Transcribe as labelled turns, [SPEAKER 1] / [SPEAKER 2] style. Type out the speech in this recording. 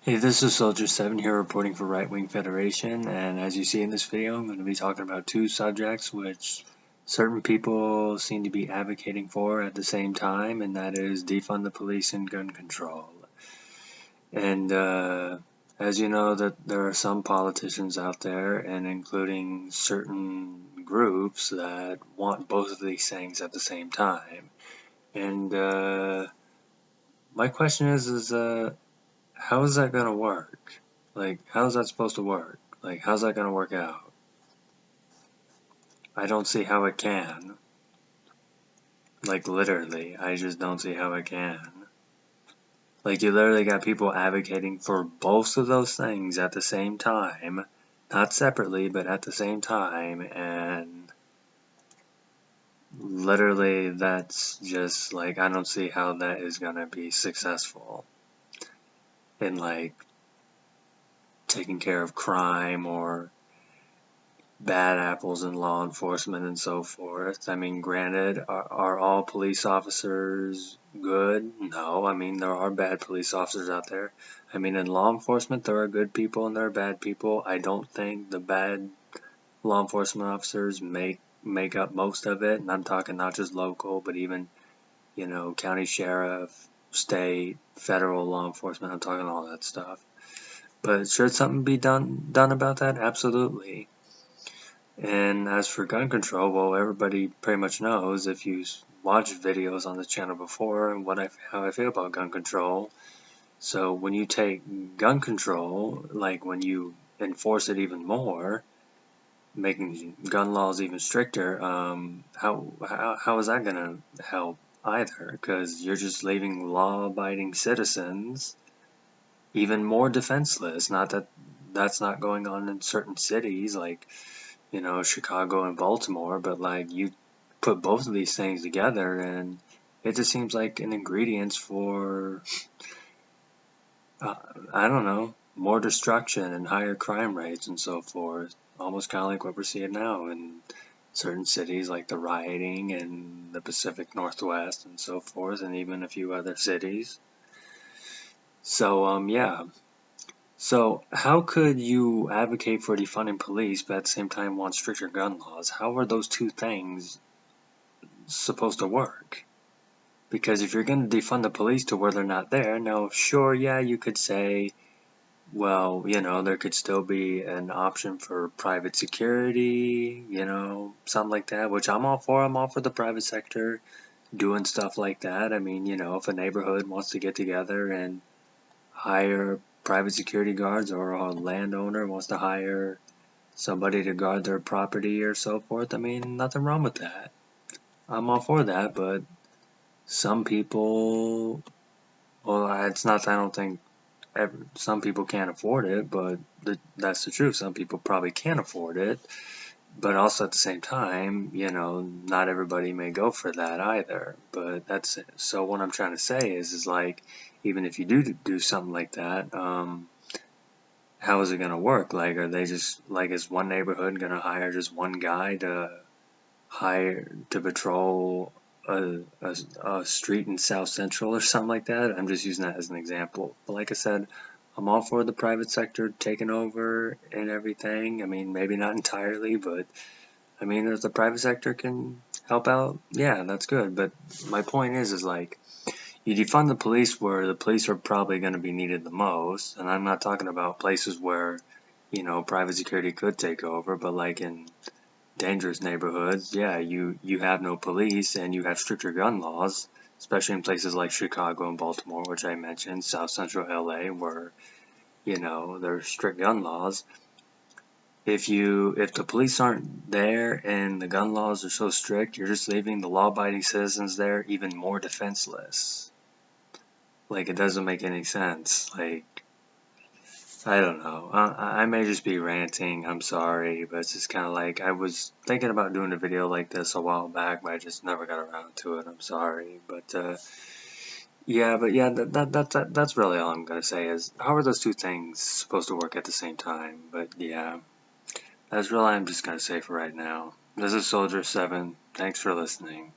[SPEAKER 1] Hey, this is Soldier7 here reporting for Right Wing Federation, and as you see in this video, I'm going to be talking about two subjects which certain people seem to be advocating for at the same time, and that is defund the police and gun control. And as you know, that there are some politicians out there, and including certain groups that want both of these things at the same time. And my question is how is that going to work? Like, how's that supposed to work? Like, how's that going to work out? I don't see how it can. Like, literally, I just don't see how it can. Like, you literally got people advocating for both of those things at the same time. Not separately, but at the same time, and literally that's just, like, I don't see how that is going to be successful in, like, taking care of crime or bad apples in law enforcement and so forth. I mean, granted, are all police officers good? No, I mean, there are bad police officers out there. I mean, in law enforcement, there are good people and there are bad people. I don't think the bad law enforcement officers make up most of it, and I'm talking not just local, but even, county sheriff, state, federal law enforcement. I'm talking all that stuff. But should something be done about that? Absolutely. And as for gun control, well, everybody pretty much knows if you watched videos on the channel before and how I feel about gun control. So when you take gun control, like when you enforce it even more, making gun laws even stricter, how is that gonna help either? Because you're just leaving law-abiding citizens even more defenseless. Not that that's not going on in certain cities, like Chicago and Baltimore, but like you put both of these things together and it just seems like an ingredient for, I don't know, more destruction and higher crime rates and so forth. Almost kind of like what we're seeing now in certain cities like the rioting in the Pacific Northwest and so forth, and even a few other cities. So, yeah. So, how could you advocate for defunding police but at the same time want stricter gun laws? How are those two things supposed to work? Because if you're going to defund the police to where they're not there, now sure, yeah, you could say, well, there could still be an option for private security, something like that, which I'm all for. I'm all for the private sector doing stuff like that. I mean, if a neighborhood wants to get together and hire private security guards, or a landowner wants to hire somebody to guard their property or so forth, I mean, nothing wrong with that. I'm all for that, but some people, well, it's not that I don't think some people can't afford it, but that's the truth. Some people probably can't afford it, but also at the same time, not everybody may go for that either. But that's it. So what I'm trying to say is like, even if you do something like that, how is it going to work? Like, are they just, like, is one neighborhood going to hire just one guy to patrol a street in South Central or something like that? I'm just using that as an example. But like I said, I'm all for the private sector taking over and everything. I mean, maybe not entirely, but I mean, if the private sector can help out, yeah, that's good. But my point is like, you defund the police where the police are probably going to be needed the most, and I'm not talking about places where, private security could take over, but like in dangerous neighborhoods, yeah, you have no police and you have stricter gun laws, especially in places like Chicago and Baltimore, which I mentioned, South Central LA, where, there's strict gun laws. If the police aren't there and the gun laws are so strict, you're just leaving the law-abiding citizens there even more defenseless. Like, it doesn't make any sense. Like, I don't know. I may just be ranting. I'm sorry, but it's just kind of like, I was thinking about doing a video like this a while back, but I just never got around to it. I'm sorry, but yeah, that's really all I'm gonna say is, how are those two things supposed to work at the same time? But yeah, that's really all I'm just gonna say for right now. This is Soldier7. Thanks for listening.